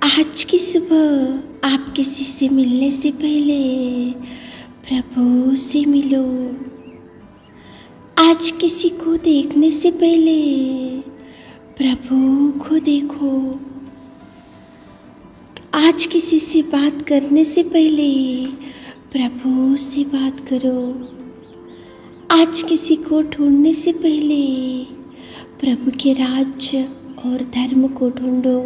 आज की सुबह आप किसी से मिलने से पहले प्रभु से मिलो। आज किसी को देखने से पहले प्रभु को देखो। आज किसी से बात करने से पहले प्रभु से बात करो। आज किसी को ढूंढने से पहले प्रभु के राज्य और धर्म को ढूंढो।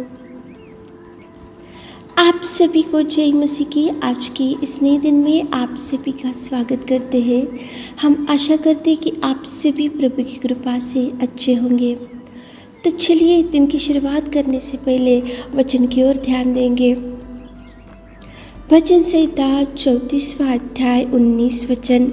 आप सभी को जय मसीह की आज के इस नए दिन में आप सभी का स्वागत करते हैं। हम आशा करते हैं कि आप सभी प्रभु की कृपा से अच्छे होंगे। तो चलिए दिन की शुरुआत करने से पहले वचन की ओर ध्यान देंगे। वचन संहिता 34वां अध्याय 19 वचन।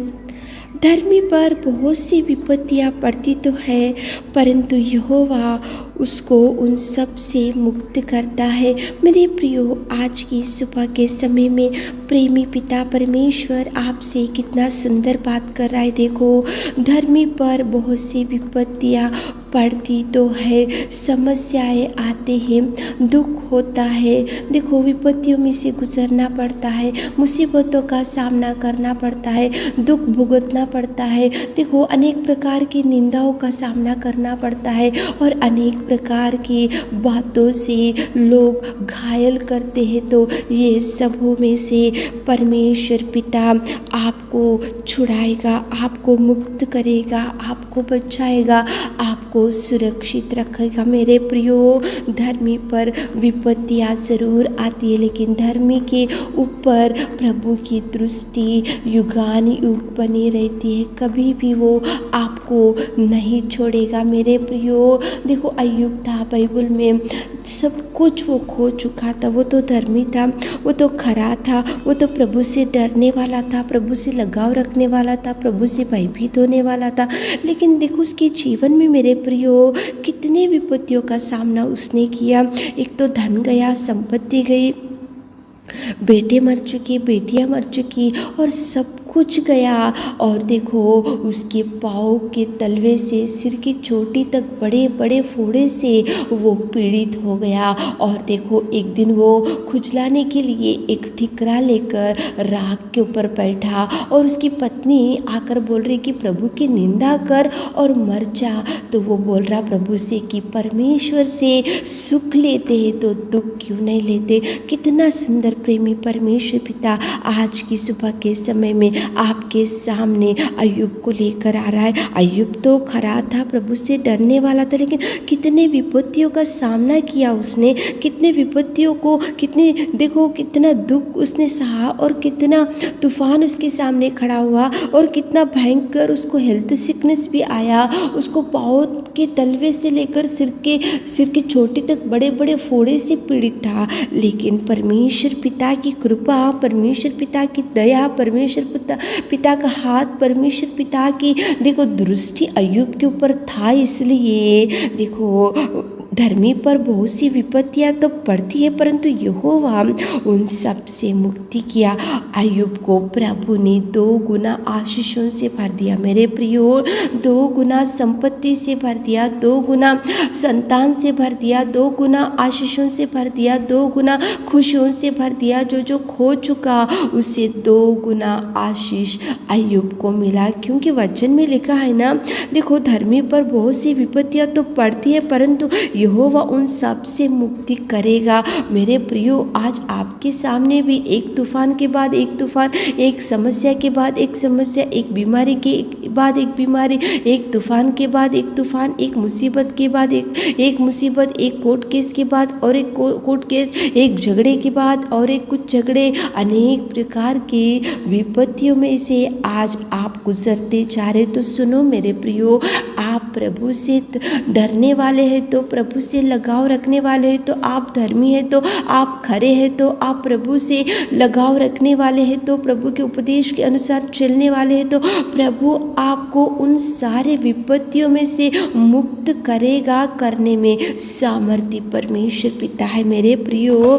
धर्मी पर बहुत सी विपत्तियां पड़ती तो है, परंतु यहोवा उसको उन सब से मुक्त करता है। मेरे प्रियो, आज की सुबह के समय में प्रेमी पिता परमेश्वर आपसे कितना सुंदर बात कर रहा है। देखो, धर्मी पर बहुत सी विपत्तियां पड़ती तो है, समस्याएं आते हैं, दुख होता है। देखो, विपत्तियों में से गुजरना पड़ता है, मुसीबतों का सामना करना पड़ता है, दुख भुगतना पड़ता है। देखो, अनेक प्रकार की निंदाओं का सामना करना पड़ता है और अनेक प्रकार की बातों से लोग घायल करते हैं। तो ये सबों में से परमेश्वर पिता आपको छुड़ाएगा, आपको मुक्त करेगा, आपको बचाएगा, आपको सुरक्षित रखेगा। मेरे प्रियो, धर्मी पर विपत्तियां जरूर आती है, लेकिन धर्मी के ऊपर प्रभु की दृष्टि युगानुयुग बनी रहती है। कभी भी वो आपको नहीं छोड़ेगा। मेरे प्रियो, देखो, अय्यूब था बाइबल में, सब कुछ वो खो चुका था। वो तो धर्मी था, वो तो खरा था, वो तो प्रभु से डरने वाला था, प्रभु से लगाव रखने वाला था, प्रभु से भयभीत होने वाला था। लेकिन देखो, उसके जीवन में मेरे प्रियो कितने विपत्तियों का सामना उसने किया। एक तो धन गया, संपत्ति गई, बेटे मर चुके, बेटियां मर चुकी और सब कुछ गया। और देखो, उसके पाँव के तलवे से सिर की चोटी तक बड़े बड़े फोड़े से वो पीड़ित हो गया। और देखो, एक दिन वो खुजलाने के लिए एक ठिकरा लेकर राख के ऊपर बैठा और उसकी पत्नी आकर बोल रही कि प्रभु की निंदा कर और मर जा। तो वो बोल रहा प्रभु से कि परमेश्वर से सुख लेते हैं तो दुख क्यों नहीं लेते। कितना सुंदर प्रेमी परमेश्वर पिता आज की सुबह के समय में आपके सामने अय्यूब को लेकर आ रहा है। अय्यूब तो खरा था, प्रभु से डरने वाला था, लेकिन कितने विपत्तियों का सामना किया उसने, कितने विपत्तियों को, देखो कितना दुख उसने सहा और कितना तूफान उसके सामने खड़ा हुआ और कितना भयंकर उसको हेल्थ सिकनेस भी आया। उसको पाँव के तलवे से लेकर सिर की चोटी तक बड़े बड़े फोड़े से पीड़ित था। लेकिन परमेश्वर पिता की कृपा, परमेश्वर पिता की दया, परमेश्वर पिता का हाथ, परमेश्वर पिता की देखो दृष्टि अय्यूब के ऊपर था। इसलिए देखो, धर्मी पर बहुत सी विपत्तियां तो पड़ती है, परंतु यहोवा उन सब से मुक्ति किया। अय्यूब को प्रभु ने 2 गुना आशीषों से भर दिया। मेरे प्रियो, 2 गुना संपत्ति से भर दिया, 2 गुना संतान से भर दिया, 2 गुना आशीषों से भर दिया, 2 गुना खुशियों से भर दिया। जो खो चुका उससे 2 गुना आशीष अय्यूब को मिला। क्योंकि वचन में लिखा है ना, देखो, धर्मी पर बहुत सी विपत्तियां तो पड़ती है, परंतु यहोवा उन सब से मुक्ति करेगा। मेरे प्रियो, आज आपके सामने भी एक तूफान के बाद एक तूफान, एक समस्या के बाद एक समस्या, एक बीमारी के बाद एक बीमारी, एक तूफान के बाद एक तूफान, एक मुसीबत के बाद एक मुसीबत, एक कोर्ट केस के बाद और एक कोर्ट केस, एक झगड़े के बाद और एक कुछ झगड़े, अनेक प्रकार की विपत्तियों में से आज आप गुजरते जा रहे। तो सुनो मेरे प्रियो, आप प्रभु से डरने वाले हैं तो प्रभु से लगाव रखने वाले हैं तो आप धर्मी हैं, तो आप खरे हैं, तो आप प्रभु से लगाव रखने वाले हैं, तो प्रभु के उपदेश के अनुसार चलने वाले हैं, तो प्रभु आपको उन सारे विपत्तियों में से मुक्त करेगा। करने में सामर्थ्य परमेश्वर पिता है। मेरे प्रियो,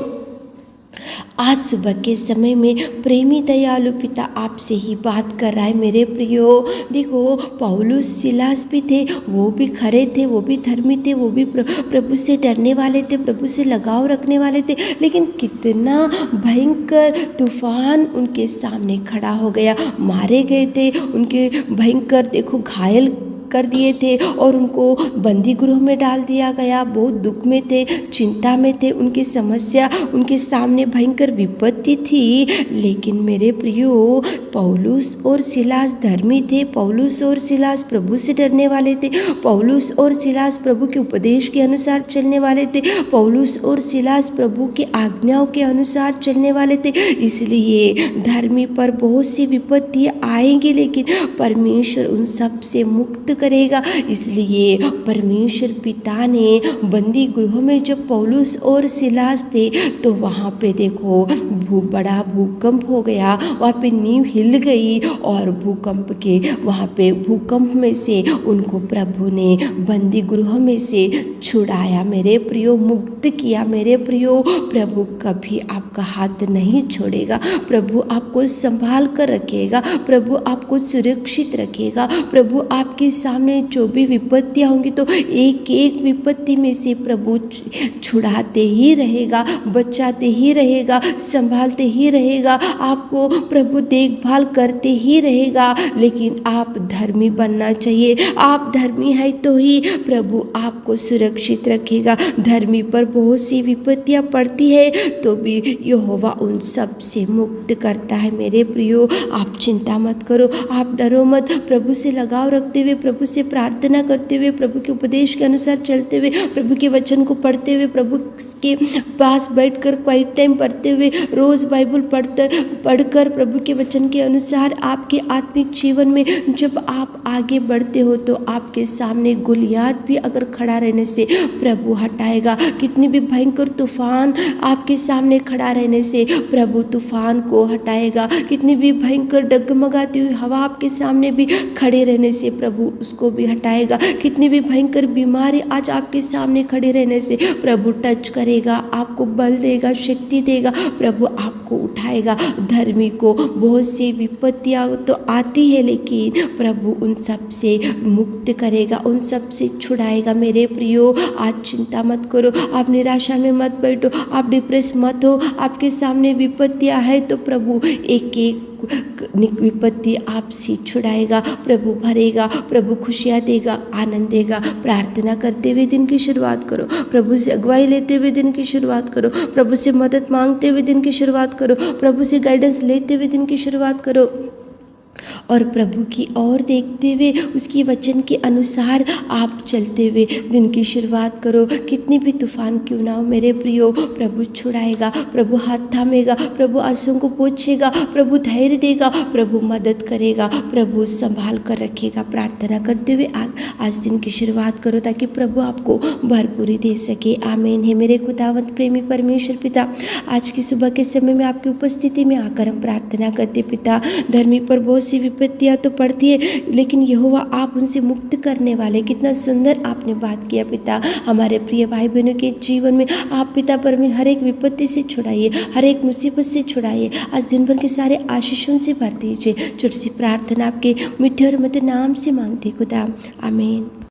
आज सुबह के समय में प्रेमी दयालु पिता आपसे ही बात कर रहा है मेरे प्रियो। देखो पौलुस सिलास भी थे, वो भी खरे थे, वो भी धर्मी थे, वो भी प्रभु से डरने वाले थे, प्रभु से लगाव रखने वाले थे, लेकिन कितना भयंकर तूफान उनके सामने खड़ा हो गया। मारे गए थे, उनके भयंकर देखो घायल कर दिए थे और उनको बंदी गृह में डाल दिया गया। बहुत दुख में थे, चिंता में थे, उनकी समस्या उनके सामने भयंकर विपत्ति थी। लेकिन मेरे प्रियो पौलुस और सिलास धर्मी थे, पौलुस और सिलास प्रभु से डरने वाले थे, पौलुस और सिलास प्रभु के उपदेश के अनुसार चलने वाले थे, पौलुस और सिलास प्रभु की आज्ञाओं के अनुसार चलने वाले थे। इसलिए धर्मी पर बहुत सी विपत्ति आएंगी, लेकिन परमेश्वर उन सब से मुक्त करेगा। इसलिए परमेश्वर पिता ने बंदी गृह में जब पौलुस और सिलास थे तो वहाँ पे देखो बड़ा भूकंप हो गया, वहाँ पे नींव हिल गई और भूकंप में से उनको प्रभु ने बंदी गृह में से छुड़ाया मेरे प्रियो, मुक्त किया मेरे प्रियो। प्रभु कभी आपका हाथ नहीं छोड़ेगा, प्रभु आपको संभाल कर रखेगा, प्रभु आपको सुरक्षित रखेगा। प्रभु आपके सामने जो भी विपत्तियाँ होंगी तो एक एक विपत्ति में से प्रभु छुड़ाते ही रहेगा, बचाते ही रहेगा, संभालते ही रहेगा, आपको प्रभु देखभाल करते ही रहेगा। लेकिन आप धर्मी बनना चाहिए, आप धर्मी है तो ही प्रभु आपको सुरक्षित रखेगा। धर्मी पर बहुत सी विपत्तियाँ पड़ती है तो भी यहोवा उन सब से मुक्त करता है मेरे प्रियो। आप चिंता मत करो, आप डरो मत, प्रभु से लगाव रखते हुए, प्रभु से प्रार्थना करते हुए, प्रभु के उपदेश के अनुसार चलते हुए, प्रभु के वचन को पढ़ते हुए, प्रभु के पास बैठकर क्वाइट टाइम पढ़ते हुए, रोज बाइबल पढ़कर प्रभु के वचन के अनुसार आपके आत्मिक जीवन में जब आप आगे बढ़ते हो तो आपके सामने गोलियात भी अगर खड़ा रहने से प्रभु हटाएगा। कितनी भी भयंकर तूफान आपके सामने खड़ा रहने से प्रभु तूफान को हटाएगा। कितनी भी भयंकर डगमगाती हुई हवा आपके सामने भी खड़े रहने से प्रभु उसको भी हटाएगा। कितनी भी भयंकर बीमारी आज आपके सामने खड़े रहने से प्रभु टच करेगा, आपको बल देगा, शक्ति देगा, प्रभु आपको उठाएगा। धर्मी को बहुत सी विपत्तियां तो आती है लेकिन प्रभु उन सब से मुक्त करेगा, उन सब से छुड़ाएगा मेरे प्रियो। आज चिंता मत करो, आप निराशा में मत बैठो, आप डिप्रेस मत हो। आपके सामने विपत्तियां है तो प्रभु एक एक विपत्ति आपसे छुड़ाएगा, प्रभु भरेगा, प्रभु खुशियाँ देगा, आनंद देगा। प्रार्थना करते हुए दिन की शुरुआत करो, प्रभु से अगुवाई लेते हुए दिन की शुरुआत करो, प्रभु से मदद मांगते हुए दिन की शुरुआत करो, प्रभु से गाइडेंस लेते हुए दिन की शुरुआत करो और प्रभु की ओर देखते हुए उसकी वचन के अनुसार आप चलते हुए दिन की शुरुआत करो। कितनी भी तूफान क्यों ना हो मेरे प्रियो, प्रभु छुड़ाएगा, प्रभु हाथ थामेगा, प्रभु आंसुओं को पोंछेगा, प्रभु धैर्य देगा, प्रभु मदद करेगा, प्रभु संभाल कर रखेगा। प्रार्थना करते हुए आज दिन की शुरुआत करो ताकि प्रभु आपको भरपूरी दे सके। आमीन। है मेरे खुदावंत प्रेमी परमेश्वर पिता, आज की सुबह के समय में आपकी उपस्थिति में आकर हम प्रार्थना करते पिता, धर्मी पर बहुत सी विपत्तियां तो पड़ती है लेकिन यहोवा आप उनसे मुक्त करने वाले। कितना सुंदर आपने बात किया पिता। हमारे प्रिय भाई बहनों के जीवन में आप पिता परमेश्वर हर एक विपत्ति से छुड़ाइए, हर एक मुसीबत से छुड़ाइए। आज दिन भर के सारे आशीषों से भर दीजिए। छोटी सी प्रार्थना आपके मीठे और मधुर नाम से मांगते खुदा, आमीन।